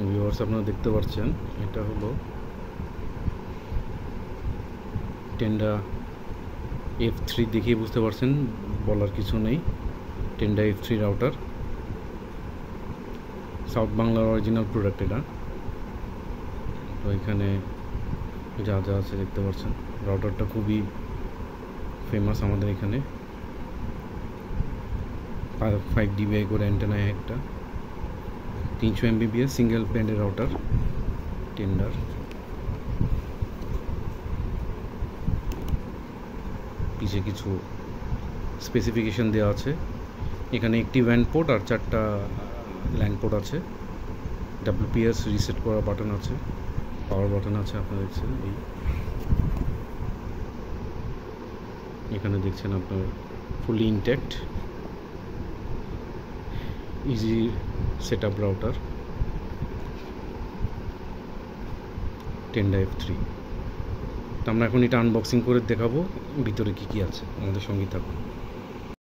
Viewers আপনারা দেখতে পাচ্ছেন এটা হলো টেন্ডা F3 দেখে বুঝতে পারছেন, বলার কিছু নেই। টেন্ডা F3 রাউটার, সাউথ বাংলার অরিজিনাল প্রোডাক্ট এটা। তো এখানে যা যা আছে দেখতে পাচ্ছেন, রাউটারটা খুবই ফেমাস আমাদের এখানে। 5 dBi করে অ্যান্টেনা, একটা 300 Mbps সিঙ্গেল ব্যান্ডের রাউটার টেন্ডার। পিছে কিছু স্পেসিফিকেশন দেওয়া আছে। এখানে একটি WAN পোর্ট আর 4টা LAN পোর্ট আছে। WPS রিসেট করা বাটন আছে, পাওয়ার বাটন আছে। আপনারা দেখছেন এখানে দেখছেন আপনার fully intact easy setup router Tenda F3। তো আমরা এখন এটা আনবক্সিং করে দেখাবো ভিতরে কি কি আছে। আমাদের সঙ্গেই থাকুন।